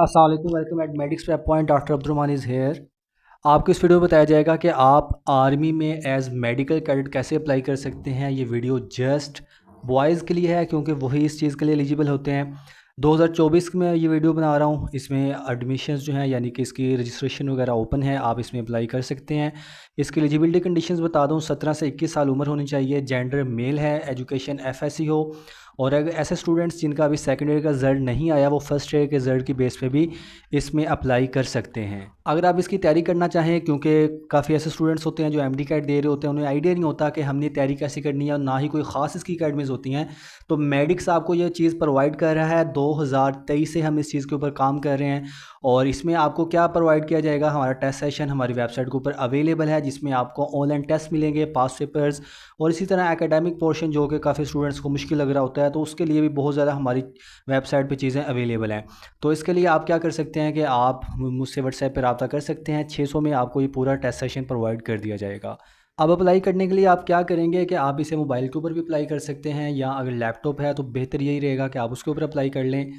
अस्सलाम वालेकुम, welcome eight medics prep point. Doctor Abdul Rahman is here. आपको इस वीडियो में बताया जाएगा कि आप आर्मी में एज मेडिकल कैडेट कैसे अप्लाई कर सकते हैं। ये वीडियो जस्ट बॉयज़ के लिए है क्योंकि वही इस चीज़ के लिए एलिजिबल होते हैं। 2024 में ये वीडियो बना रहा हूँ। इसमें एडमिशन्स जो हैं यानी कि इसकी रजिस्ट्रेशन वगैरह ओपन है, आप इसमें अप्लाई कर सकते हैं। इसकी एलिजिबिलिटी कंडीशंस बता दूँ, 17 से 21 साल उम्र होनी चाहिए, जेंडर मेल है, एजुकेशन एफएससी हो, और अगर ऐसे स्टूडेंट्स जिनका अभी सेकेंड ईयर का रिज़ल्ट नहीं आया वो फर्स्ट ईयर के रिज़ल्ट की बेस पे भी इसमें अप्लाई कर सकते हैं। अगर आप इसकी तैयारी करना चाहें, क्योंकि काफ़ी ऐसे स्टूडेंट्स होते हैं जो एमडी कैट दे रहे होते हैं, उन्हें आइडिया नहीं होता कि हमने तैयारी कैसे करनी है और ना ही कोई ख़ास इसकी अकेडमीज़ होती हैं, तो मेडिक्स आपको ये चीज़ प्रोवाइड कर रहा है। 2023 से हम इस चीज़ के ऊपर काम कर रहे हैं और इसमें आपको क्या प्रोवाइड किया जाएगा, हमारा टेस्ट सेशन हमारी वेबसाइट के ऊपर अवेलेबल है, जिसमें आपको ऑनलाइन टेस्ट मिलेंगे, पास पेपर्स, और इसी तरह एकेडमिक पोर्शन जो कि काफ़ी स्टूडेंट्स को मुश्किल लग रहा होता है, तो उसके लिए भी बहुत ज़्यादा हमारी वेबसाइट पे चीज़ें अवेलेबल हैं। तो इसके लिए आप क्या कर सकते हैं कि आप मुझसे व्हाट्सएप पर रब्ता कर सकते हैं। 600 में आपको ये पूरा टेस्ट सेशन प्रोवाइड कर दिया जाएगा। अब अप्लाई करने के लिए आप क्या करेंगे कि आप इसे मोबाइल के ऊपर भी अप्लाई कर सकते हैं, या अगर लैपटॉप है तो बेहतर यही रहेगा कि आप उसके ऊपर अप्लाई कर लें।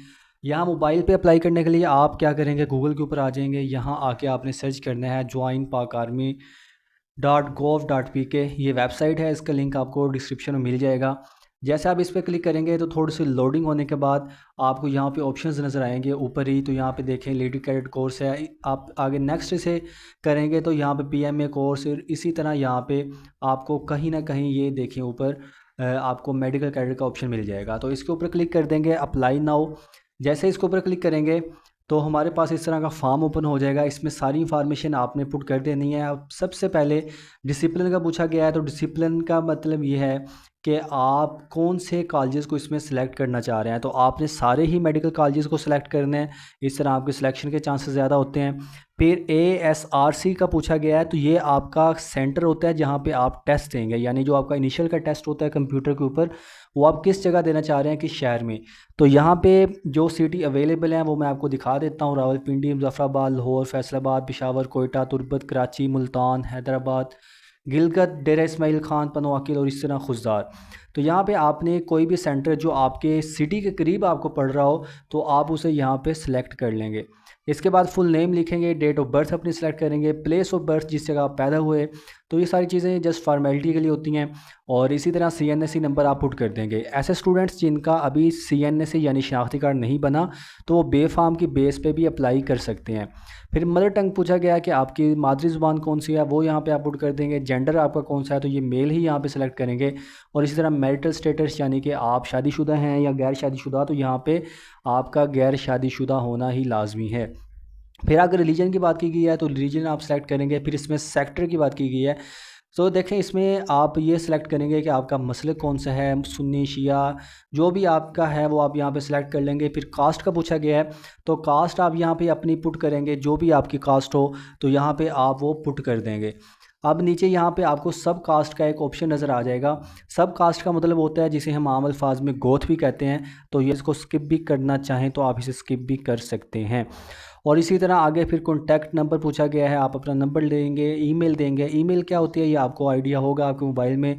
यहाँ मोबाइल पे अप्लाई करने के लिए आप क्या करेंगे, गूगल के ऊपर आ जाएंगे। यहाँ आके आपने सर्च करना है joinpakarmy.gov.pk। ये वेबसाइट है, इसका लिंक आपको डिस्क्रिप्शन में मिल जाएगा। जैसे आप इस पर क्लिक करेंगे तो थोड़ी सी लोडिंग होने के बाद आपको यहाँ पे ऑप्शंस नज़र आएंगे ऊपर ही। तो यहाँ पे देखें लेडी कैडेट कोर्स है, आप आगे नेक्स्ट से करेंगे तो यहाँ पे पीएमए कोर्स, इसी तरह यहाँ पे आपको कहीं ना कहीं ये देखें ऊपर आपको मेडिकल कैडेट का ऑप्शन मिल जाएगा। तो इसके ऊपर क्लिक कर देंगे, अप्लाई नाउ। जैसे इसके ऊपर क्लिक करेंगे तो हमारे पास इस तरह का फॉर्म ओपन हो जाएगा। इसमें सारी इंफॉर्मेशन आपने पुट कर देनी है। अब सबसे पहले डिसिप्लिन का पूछा गया है, तो डिसिप्लिन का मतलब ये है कि आप कौन से कॉलेजेस को इसमें सेलेक्ट करना चाह रहे हैं। तो आपने सारे ही मेडिकल कॉलेजेस को सिलेक्ट करना है, इस तरह आपके सिलेक्शन के चांसेस ज़्यादा होते हैं। फिर ASRC का पूछा गया है, तो ये आपका सेंटर होता है जहाँ पे आप टेस्ट देंगे, यानी जो आपका इनिशियल का टेस्ट होता है कंप्यूटर के ऊपर, वो आप किस जगह देना चाह रहे हैं, किस शहर में। तो यहाँ पे जो सिटी अवेलेबल हैं वो मैं आपको दिखा देता हूँ। रावलपिंडी, मुजफ्फराबाद, लाहौर, फैसलाबाद, पेशावर, कोयटा, तुर्बत, कराची, मुल्तान, हैदराबाद, गिलगित, डेरा इस्माइल खान, पनवाकिल और इस तरह खुशदार। तो यहाँ पे आपने कोई भी सेंटर जो आपके सिटी के करीब आपको पड़ रहा हो तो आप उसे यहाँ पे सिलेक्ट कर लेंगे। इसके बाद फुल नेम लिखेंगे, डेट ऑफ बर्थ अपनी सेलेक्ट करेंगे, प्लेस ऑफ बर्थ जिस जगह आप पैदा हुए। तो ये सारी चीज़ें जस्ट फॉर्मेलिटी के लिए होती हैं। और इसी तरह CNSE नंबर आप पुट कर देंगे। ऐसे स्टूडेंट्स जिनका अभी CNSE यानी शनाख्ती कार्ड नहीं बना तो वो बे फॉर्म की बेस पे भी अप्लाई कर सकते हैं। फिर मदर टंग पूछा गया है कि आपकी मादरी ज़ुबान कौन सी है, वो यहाँ पे आप पुट कर देंगे। जेंडर आपका कौन सा है, तो ये मेल ही यहाँ पे सेलेक्ट करेंगे। और इसी तरह मैरिटल स्टेटस यानी कि आप शादीशुदा हैं या गैर शादीशुदा, तो यहाँ पे आपका गैर शादीशुदा होना ही लाजमी है। फिर अगर रिलीजन की बात की गई है तो रिलीजन आप सेलेक्ट करेंगे। फिर इसमें सेक्टर की बात की गई है, तो देखें इसमें आप ये सिलेक्ट करेंगे कि आपका मसलक कौन सा है, सुन्नी, शिया, जो भी आपका है वो आप यहाँ पे सिलेक्ट कर लेंगे। फिर कास्ट का पूछा गया है, तो कास्ट आप यहाँ पे अपनी पुट करेंगे, जो भी आपकी कास्ट हो तो यहाँ पे आप वो पुट कर देंगे। अब नीचे यहाँ पे आपको सब कास्ट का एक ऑप्शन नज़र आ जाएगा। सब कास्ट का मतलब होता है जिसे हम आम अल्फाज में गोथ भी कहते हैं। तो ये इसको स्किप भी करना चाहें तो आप इसे स्किप भी कर सकते हैं। और इसी तरह आगे फिर कॉन्टैक्ट नंबर पूछा गया है, आप अपना नंबर देंगे, ईमेल देंगे। ईमेल क्या होती है ये आपको आइडिया होगा, आपके मोबाइल में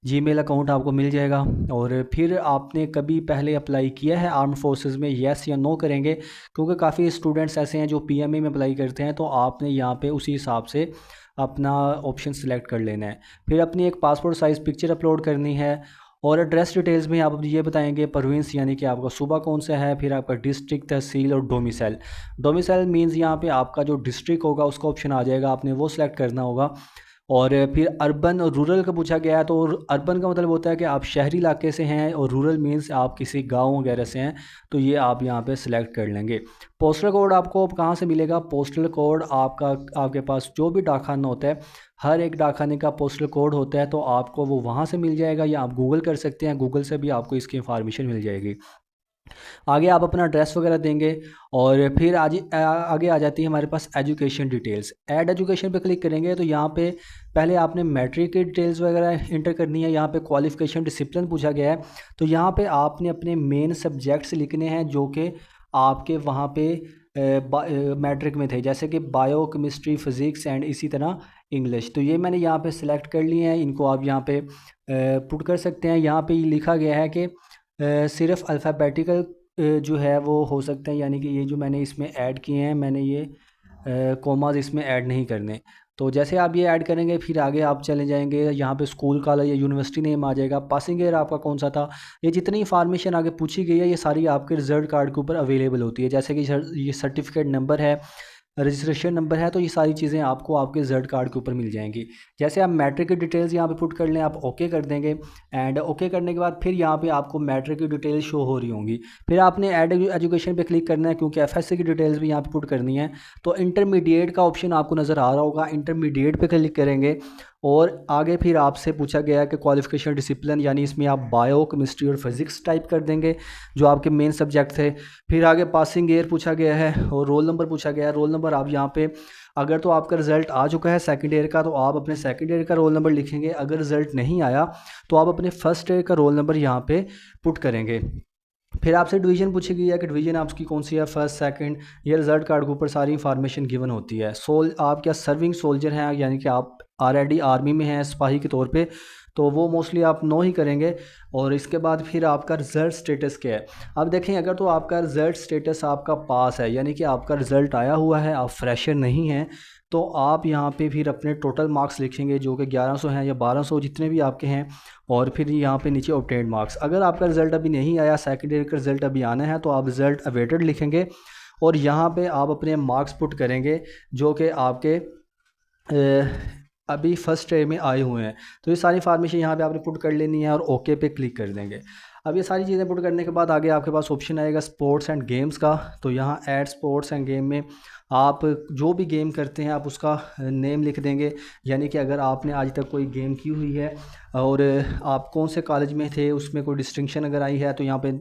जीमेल अकाउंट आपको मिल जाएगा। और फिर आपने कभी पहले अप्लाई किया है आर्म फोर्सेस में, येस या नो करेंगे, क्योंकि काफ़ी स्टूडेंट्स ऐसे हैं जो PMA में अप्लाई करते हैं। तो आपने यहाँ पे उसी हिसाब से अपना ऑप्शन सेलेक्ट कर लेना है। फिर अपनी एक पासपोर्ट साइज़ पिक्चर अपलोड करनी है। और एड्रेस डिटेल्स में आप ये बताएंगे प्रोविंस यानी कि आपका सूबा कौन सा है, फिर आपका डिस्ट्रिक्ट, तहसील और डोमिसाइल। डोमिसाइल मींस यहाँ पे आपका जो डिस्ट्रिक्ट होगा उसका ऑप्शन आ जाएगा, आपने वो सिलेक्ट करना होगा। और फिर अर्बन और रूरल का पूछा गया है, तो अर्बन का मतलब होता है कि आप शहरी इलाके से हैं, और रूरल मींस आप किसी गांव वगैरह से हैं, तो ये आप यहाँ पे सिलेक्ट कर लेंगे। पोस्टल कोड आपको कहाँ से मिलेगा, पोस्टल कोड आपका आपके पास जो भी डाकखाना होता है, हर एक डाकखाने का पोस्टल कोड होता है, तो आपको वो वहाँ से मिल जाएगा, या आप गूगल कर सकते हैं, गूगल से भी आपको इसकी इंफॉर्मेशन मिल जाएगी। आगे आप अपना एड्रेस वगैरह देंगे। और फिर आगे आ जाती है हमारे पास एजुकेशन डिटेल्स। ऐड एजुकेशन पे क्लिक करेंगे तो यहाँ पे पहले आपने मैट्रिक की डिटेल्स वगैरह इंटर करनी है। यहाँ पे क्वालिफ़िकेशन, डिसिप्लिन पूछा गया है, तो यहाँ पे आपने अपने मेन सब्जेक्ट्स लिखने हैं जो कि आपके वहाँ पे मैट्रिक में थे, जैसे कि बायो, केमिस्ट्री, फिज़िक्स एंड इसी तरह इंग्लिश। तो ये मैंने यहाँ पे सिलेक्ट कर लिए हैं, इनको आप यहाँ पे पुट कर सकते हैं। यहाँ पे लिखा गया है कि सिर्फ अल्फ़ाबेटिकल जो है वो हो सकते हैं, यानी कि ये जो मैंने इसमें ऐड किए हैं, मैंने ये कोमाज इसमें ऐड नहीं करने। तो जैसे आप ये ऐड करेंगे फिर आगे आप चले जाएंगे, यहाँ पे स्कूल कॉलेज या यूनिवर्सिटी नेम आ जाएगा, पासिंग ईयर आपका कौन सा था, ये जितनी इंफॉर्मेशन आगे पूछी गई है ये सारी आपके रिजल्ट कार्ड के ऊपर अवेलेबल होती है। जैसे कि ये सर्टिफिकेट नंबर है, रजिस्ट्रेशन नंबर है, तो ये सारी चीज़ें आपको आपके रिजल्ट कार्ड के ऊपर मिल जाएंगी। जैसे आप मैट्रिक की डिटेल्स यहाँ पे पुट कर लें, आप ओके कर देंगे, एंड ओके करने के बाद फिर यहाँ पे आपको मैट्रिक की डिटेल्स शो हो रही होंगी। फिर आपने ऐड एजुकेशन पे क्लिक करना है क्योंकि एफएससी की डिटेल्स भी यहाँ पे पुट करनी है। तो इंटरमीडिएट का ऑप्शन आपको नज़र आ रहा होगा, इंटरमीडिएट पे क्लिक करेंगे और आगे फिर आपसे पूछा गया है कि क्वालिफिकेशन डिसिप्लिन, यानी इसमें आप बायो, केमिस्ट्री और फिज़िक्स टाइप कर देंगे जो आपके मेन सब्जेक्ट थे। फिर आगे पासिंग ईयर पूछा गया है और रोल नंबर पूछा गया है। रोल नंबर आप यहाँ पे, अगर तो आपका रिज़ल्ट आ चुका है सेकंड ईयर का तो आप अपने सेकंड ईयर का रोल नंबर लिखेंगे, अगर रिज़ल्ट नहीं आया तो आप अपने फर्स्ट ईयर का रोल नंबर यहाँ पे पुट करेंगे। फिर आपसे डिवीज़न पूछी गई है कि डिवीज़न आपकी कौन सी है, फर्स्ट सेकंड, ये रिज़ल्ट कार्ड के ऊपर सारी इंफॉर्मेशन गिवन होती है। आप क्या सर्विंग सोल्जर हैं, यानी कि आप ऑलरेडी आर्मी में हैं सिपाही के तौर पे, तो वो मोस्टली आप नो ही करेंगे। और इसके बाद फिर आपका रिज़ल्ट स्टेटस क्या है। अब देखें, अगर तो आपका रिज़ल्ट स्टेटस आपका पास है, यानी कि आपका रिज़ल्ट आया हुआ है, आप फ्रेशर नहीं हैं, तो आप यहाँ पे फिर अपने टोटल मार्क्स लिखेंगे जो कि 1100 हैं या 1200 जितने भी आपके हैं, और फिर यहाँ पे नीचे ऑब्टेन्ड मार्क्स। अगर आपका रिज़ल्ट अभी नहीं आया, सेकेंड ईयर का रिज़ल्ट अभी आना है, तो आप रिज़ल्ट अवेटेड लिखेंगे और यहाँ पे आप अपने मार्क्स पुट करेंगे जो कि आपके अभी फर्स्ट ईयर में आए हुए हैं। तो ये सारी इन्फॉर्मेशन यहाँ पे आपने पुट कर लेनी है और ओके पे क्लिक कर देंगे। अब ये सारी चीज़ें पुट करने के बाद आगे आपके पास ऑप्शन आएगा स्पोर्ट्स एंड गेम्स का। तो यहाँ ऐड स्पोर्ट्स एंड गेम में आप जो भी गेम करते हैं आप उसका नेम लिख देंगे, यानी कि अगर आपने आज तक कोई गेम की हुई है और आप कौन से कॉलेज में थे, उसमें कोई डिस्टिंक्शन अगर आई है तो यहाँ पे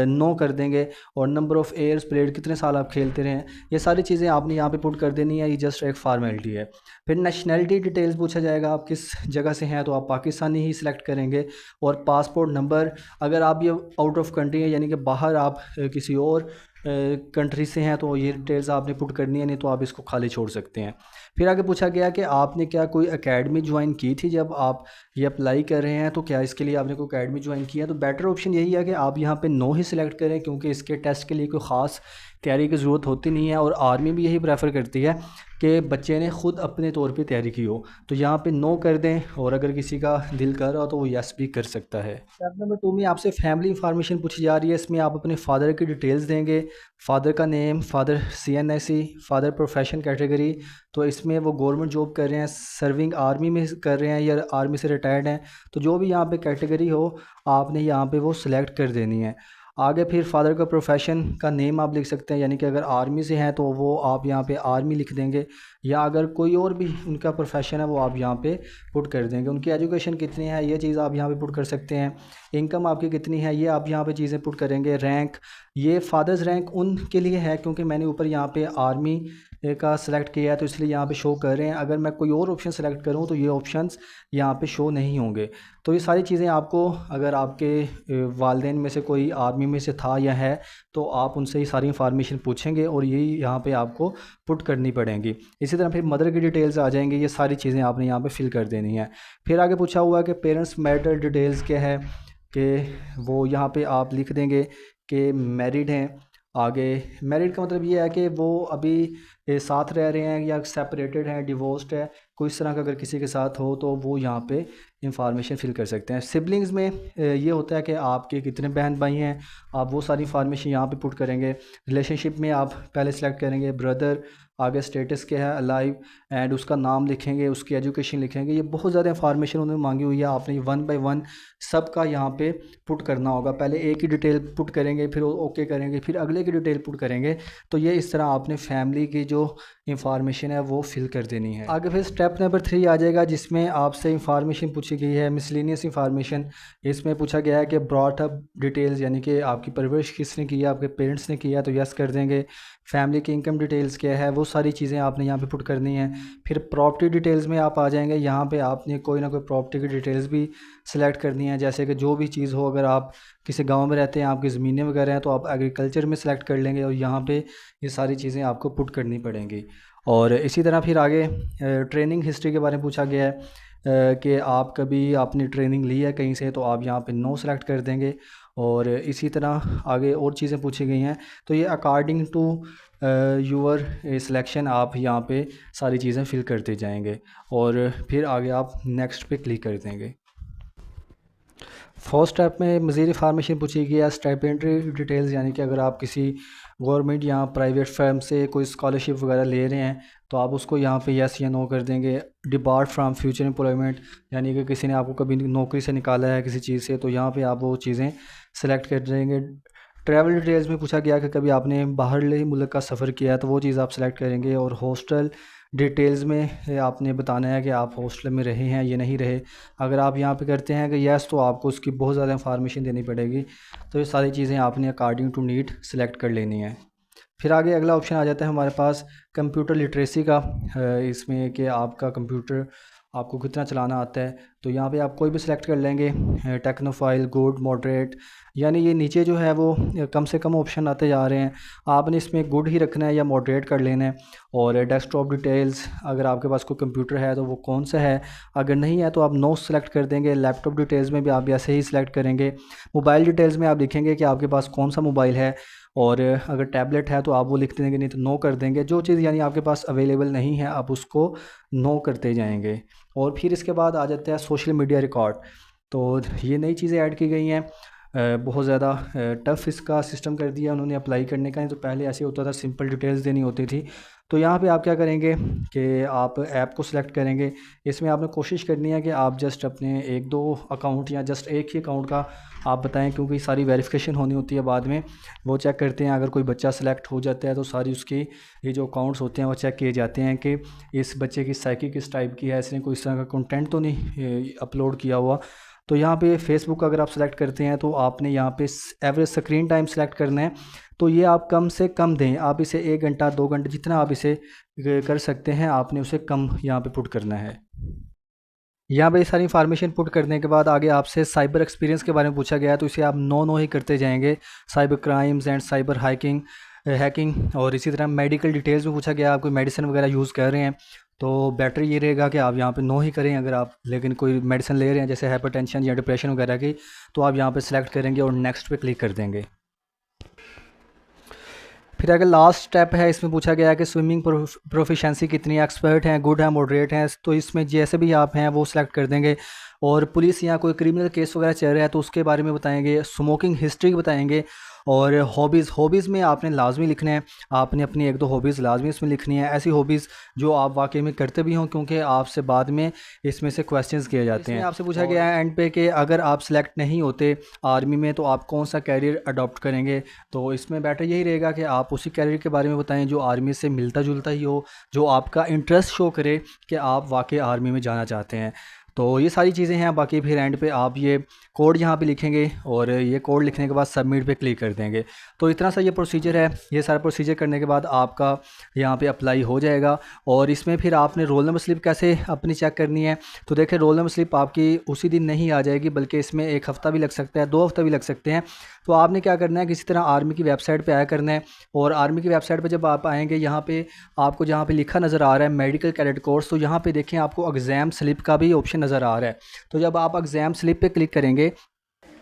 नो कर देंगे, और नंबर ऑफ़ ईयर्स प्लेड, कितने साल आप खेलते रहे हैं, ये सारी चीज़ें आपने यहाँ पे पुट कर देनी है। ये जस्ट एक फार्मेलिटी है। फिर नेशनैलिटी डिटेल्स पूछा जाएगा, आप किस जगह से हैं, तो आप पाकिस्तानी ही सिलेक्ट करेंगे। और पासपोर्ट नंबर, अगर आप ये आउट ऑफ कंट्री है, यानी कि बाहर आप किसी और कंट्री से हैं, तो ये डिटेल्स आपने पुट करनी है, नहीं तो आप इसको खाली छोड़ सकते हैं। फिर आगे पूछा गया कि आपने क्या कोई एकेडमी ज्वाइन की थी जब आप ये अप्लाई कर रहे हैं, तो क्या इसके लिए आपने कोई एकेडमी ज्वाइन किया। तो बेटर ऑप्शन यही है कि आप यहाँ पे नो ही सिलेक्ट करें, क्योंकि इसके टेस्ट के लिए कोई ख़ास तैयारी की ज़रूरत होती नहीं है, और आर्मी भी यही प्रेफर करती है कि बच्चे ने ख़ुद अपने तौर पे तैयारी की हो। तो यहाँ पे नो कर दें, और अगर किसी का दिल कर रहा हो तो वो यस भी कर सकता है। स्टेप नंबर 2 में आपसे फैमिली इंफॉर्मेशन पूछी जा रही है। इसमें आप अपने फादर की डिटेल्स देंगे, फादर का name, father CNSE, father profession category, तो इसमें वो गवर्नमेंट जॉब कर रहे हैं, सर्विंग आर्मी में कर रहे हैं या आर्मी से रिटायर्ड हैं, तो जो भी यहाँ पे कैटेगरी हो आपने यहाँ पे वो सिलेक्ट कर देनी है। आगे फिर फादर का प्रोफेशन का नेम आप लिख सकते हैं, यानी कि अगर आर्मी से हैं तो वो आप यहाँ पे आर्मी लिख देंगे, या अगर कोई और भी उनका प्रोफेशन है वो आप यहाँ पे पुट कर देंगे। उनकी एजुकेशन कितनी है ये चीज़ आप यहाँ पे पुट कर सकते हैं। इनकम आपकी कितनी है ये आप यहाँ पे चीज़ें पुट करेंगे। रैंक, ये फादर्स रैंक उनके लिए है क्योंकि मैंने ऊपर यहाँ पे आर्मी का सिलेक्ट किया है तो इसलिए यहाँ पे शो कर रहे हैं। अगर मैं कोई और ऑप्शन सेलेक्ट करूँ तो ये ऑप्शंस यहाँ पे शो नहीं होंगे। तो ये सारी चीज़ें आपको, अगर आपके वालिदैन में से कोई आर्मी में से था या है, तो आप उनसे ये सारी इंफॉर्मेशन पूछेंगे और यही यहाँ पे आपको पुट करनी पड़ेंगी। इसी तरह फिर मदर की डिटेल्स आ जाएंगी, ये सारी चीज़ें आपने यहाँ पे फिल कर देनी है। फिर आगे पूछा हुआ है कि पेरेंट्स मैरिटल डिटेल्स क्या है, कि वो यहाँ पे आप लिख देंगे कि मैरिड हैं। आगे मैरिड का मतलब ये है कि वो अभी साथ रह रहे हैं या सेपरेटेड हैं, डिवोर्स्ड है, कोई इस तरह का अगर किसी के साथ हो तो वो यहाँ पे इंफॉर्मेशन फिल कर सकते हैं। सिबलिंग्स में ये होता है कि आपके कितने बहन भाई हैं, आप वो सारी इंफॉर्मेशन यहाँ पे पुट करेंगे। रिलेशनशिप में आप पहले सेलेक्ट करेंगे ब्रदर, आगे स्टेटस क्या है अलाइव, एंड उसका नाम लिखेंगे, उसकी एजुकेशन लिखेंगे। ये बहुत ज़्यादा इंफॉर्मेशन उन्होंने मांगी हुई है, आपने ये 1 बाय 1 सब का यहाँ पे पुट करना होगा। पहले एक ही डिटेल पुट करेंगे, फिर ओके करेंगे, फिर अगले की डिटेल पुट करेंगे। तो ये इस तरह आपने फैमिली की जो इंफॉर्मेशन है वो फिल कर देनी है। आगे फिर स्टेप नंबर 3 आ जाएगा, जिसमें आपसे इंफॉर्मेशन पूछी गई है मिसलेनियस इंफॉर्मेशन। इसमें पूछा गया है कि ब्रॉट अप डिटेल्स, यानी कि आपकी परवरिश किसने की है, आपके पेरेंट्स ने किया, तो यस कर देंगे। फैमिली की इनकम डिटेल्स क्या है, वो सारी चीज़ें आपने यहाँ पे पुट करनी है। फिर प्रॉपर्टी डिटेल्स में आप आ जाएंगे, यहाँ पे आपने कोई ना कोई प्रॉपर्टी की डिटेल्स भी सिलेक्ट करनी है। जैसे कि जो भी चीज़ हो, अगर आप किसी गांव में रहते हैं, आपकी ज़मीनें वगैरह हैं, तो आप एग्रीकल्चर में सेलेक्ट कर लेंगे और यहाँ पे ये सारी चीज़ें आपको पुट करनी पड़ेंगी। और इसी तरह फिर आगे ट्रेनिंग हिस्ट्री के बारे में पूछा गया है कि आप कभी आपने ट्रेनिंग ली है कहीं से, तो आप यहाँ पे नो सेलेक्ट कर देंगे। और इसी तरह आगे और चीज़ें पूछी गई हैं। तो ये अकॉर्डिंग टू यूअर सिलेक्शन आप यहाँ पे सारी चीज़ें फिल करते जाएंगे और फिर आगे आप नेक्स्ट पे क्लिक कर देंगे। फर्स्ट स्टेप में मज़ीद इन्फॉर्मेशन पूछी गई है स्टाइपेंड्री डिटेल्स, यानी कि अगर आप किसी गवर्नमेंट या प्राइवेट फर्म से कोई स्कॉलरशिप वगैरह ले रहे हैं तो आप उसको यहाँ पे यस या नो कर देंगे। डिपार्ट फ्राम फ्यूचर एम्प्लॉयमेंट, यानी कि किसी ने आपको कभी नौकरी से निकाला है किसी चीज़ से, तो यहाँ पे आप वो चीज़ें सेलेक्ट कर देंगे। ट्रैवल डिटेल्स में पूछा गया कि कभी आपने बाहरले मुल्क का सफ़र किया है तो वो चीज़ आप सेलेक्ट करेंगे। और हॉस्टल डिटेल्स में आपने बताना है कि आप हॉस्टल में रहे हैं या नहीं रहे। अगर आप यहाँ पे करते हैं कि यस, तो आपको उसकी बहुत ज़्यादा इंफॉर्मेशन देनी पड़ेगी। तो ये सारी चीज़ें आपने अकॉर्डिंग टू नीड सेलेक्ट कर लेनी है। फिर आगे अगला ऑप्शन आ जाता है हमारे पास कंप्यूटर लिटरेसी का, इसमें कि आपका कंप्यूटर आपको कितना चलाना आता है। तो यहाँ पे आप कोई भी सिलेक्ट कर लेंगे, टेक्नोफाइल, गुड, मॉडरेट, यानी ये नीचे जो है वो कम से कम ऑप्शन आते जा रहे हैं। आपने इसमें गुड ही रखना है या मॉडरेट कर लेना है। और डेस्कटॉप डिटेल्स, अगर आपके पास कोई कंप्यूटर है तो वो कौन सा है, अगर नहीं है तो आप नो सेलेक्ट कर देंगे। लैपटॉप डिटेल्स में भी आप ऐसे ही सिलेक्ट करेंगे। मोबाइल डिटेल्स में आप लिखेंगे कि आपके पास कौन सा मोबाइल है, और अगर टैबलेट है तो आप वो लिख देंगे, नहीं तो नो कर देंगे। जो चीज़ यानी आपके पास अवेलेबल नहीं है आप उसको नो करते जाएंगे। और फिर इसके बाद आ जाता है सोशल मीडिया रिकॉर्ड। तो ये नई चीज़ें ऐड की गई हैं, बहुत ज़्यादा टफ़ इसका सिस्टम कर दिया उन्होंने अप्लाई करने का। नहीं तो पहले ऐसे होता था, सिंपल डिटेल्स देनी होती थी। तो यहाँ पे आप क्या करेंगे कि आप ऐप को सिलेक्ट करेंगे। इसमें आपने कोशिश करनी है कि आप जस्ट अपने एक दो अकाउंट या जस्ट एक ही अकाउंट का आप बताएं, क्योंकि सारी वेरिफिकेशन होनी होती है बाद में। वो चेक करते हैं, अगर कोई बच्चा सेलेक्ट हो जाता है तो सारी उसकी ये जो अकाउंट्स होते हैं वो चेक किए जाते हैं कि इस बच्चे की साइकी किस टाइप की है, इसने कोई इस तरह का कंटेंट तो नहीं अपलोड किया हुआ। तो यहाँ पे फेसबुक अगर आप सेलेक्ट करते हैं तो आपने यहाँ पे एवरेज स्क्रीन टाइम सेलेक्ट करना है। तो ये आप कम से कम दें, आप इसे 1 घंटा 2 घंटे जितना आप इसे कर सकते हैं आपने उसे कम यहाँ पे पुट करना है। यहाँ पे सारी इन्फॉर्मेशन पुट करने के बाद आगे आपसे साइबर एक्सपीरियंस के बारे में पूछा गया है, तो इसे आप नो ही करते जाएंगे। Cyber crimes and cyber hacking और इसी तरह मेडिकल डिटेल्स में पूछा गया, आप कोई मेडिसिन वगैरह यूज़ कर रहे हैं तो बेटर ये रहेगा कि आप यहाँ पे नो ही करें। अगर आप लेकिन कोई मेडिसिन ले रहे हैं जैसे हाइपरटेंशन या डिप्रेशन वगैरह की, तो आप यहाँ पे सिलेक्ट करेंगे और नेक्स्ट पे क्लिक कर देंगे। फिर अगर लास्ट स्टेप है, इसमें पूछा गया है कि स्विमिंग प्रोफिशेंसी कितनी, एक्सपर्ट हैं, गुड है, मॉडरेट हैं। तो इसमें जैसे भी आप हैं वो सिलेक्ट कर देंगे। और पुलिस या कोई क्रिमिनल केस वगैरह चल रहा है तो उसके बारे में बताएंगे। स्मोकिंग हिस्ट्री बताएंगे। और हॉबीज़ में आपने लाजमी लिखना है, आपने अपनी 1-2 हॉबीज़ लाजमी इसमें लिखनी है, ऐसी हॉबीज़ जो आप वाकई में करते भी हों, क्योंकि आपसे बाद में इसमें से क्वेश्चंस किए जाते हैं। आपसे पूछा गया है एंड पे कि अगर आप सेलेक्ट नहीं होते आर्मी में तो आप कौन सा कैरियर अडॉप्ट करेंगे। तो इसमें बेटर यही रहेगा कि आप उसी कैरियर के बारे में बताएं जो आर्मी से मिलता जुलता ही हो, जो आपका इंटरेस्ट शो करे कि आप वाकई आर्मी में जाना चाहते हैं। तो ये सारी चीज़ें हैं। बाकी फिर एंड पे आप ये कोड यहाँ पे लिखेंगे और ये कोड लिखने के बाद सबमिट पे क्लिक कर देंगे। तो इतना सा ये प्रोसीजर है। ये सारा प्रोसीजर करने के बाद आपका यहाँ पे अप्लाई हो जाएगा। और इसमें फिर आपने रोल नंबर स्लिप कैसे अपनी चेक करनी है, तो देखिए रोल नंबर स्लिप आपकी उसी दिन नहीं आ जाएगी, बल्कि इसमें 1 हफ़्ता भी लग सकता है, 2 हफ्ते भी लग सकते हैं। तो आपने क्या करना है, किसी तरह आर्मी की वेबसाइट पर आया करना है। और आर्मी की वेबसाइट पर जब आप आएँगे, यहाँ पर आपको जहाँ पर लिखा नज़र आ रहा है मेडिकल कैडेट कोर्स, तो यहाँ पर देखें आपको एग्ज़ाम स्लिप का भी ऑप्शन नज़र आ रहा है। तो जब आप एग्ज़ाम स्लिप पे क्लिक करेंगे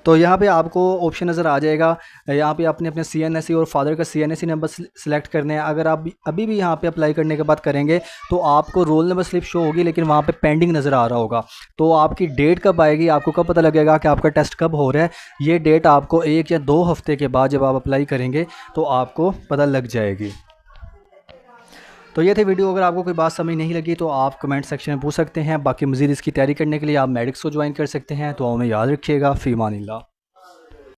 तो यहाँ पे आपको ऑप्शन नज़र आ जाएगा। यहाँ पे आपने अपने CNSE और फादर का CNSE नंबर सेलेक्ट करने हैं। अगर आप अभी भी यहाँ पे अप्लाई करने के बाद करेंगे तो आपको रोल नंबर स्लिप शो होगी, लेकिन वहाँ पे पेंडिंग नज़र आ रहा होगा। तो आपकी डेट कब आएगी, आपको कब पता लगेगा कि आपका टेस्ट कब हो रहा है, ये डेट आपको 1 या 2 हफ्ते के बाद जब आप अप्लाई करेंगे तो आपको पता लग जाएगी। तो ये थे वीडियो। अगर आपको कोई बात समझ नहीं लगी तो आप कमेंट सेक्शन में पूछ सकते हैं। बाकी मज़ीद इसकी तैयारी करने के लिए आप मेडिक्स को ज्वाइन कर सकते हैं। तो हमें याद रखिएगा। फ़ी अमानिल्लाह।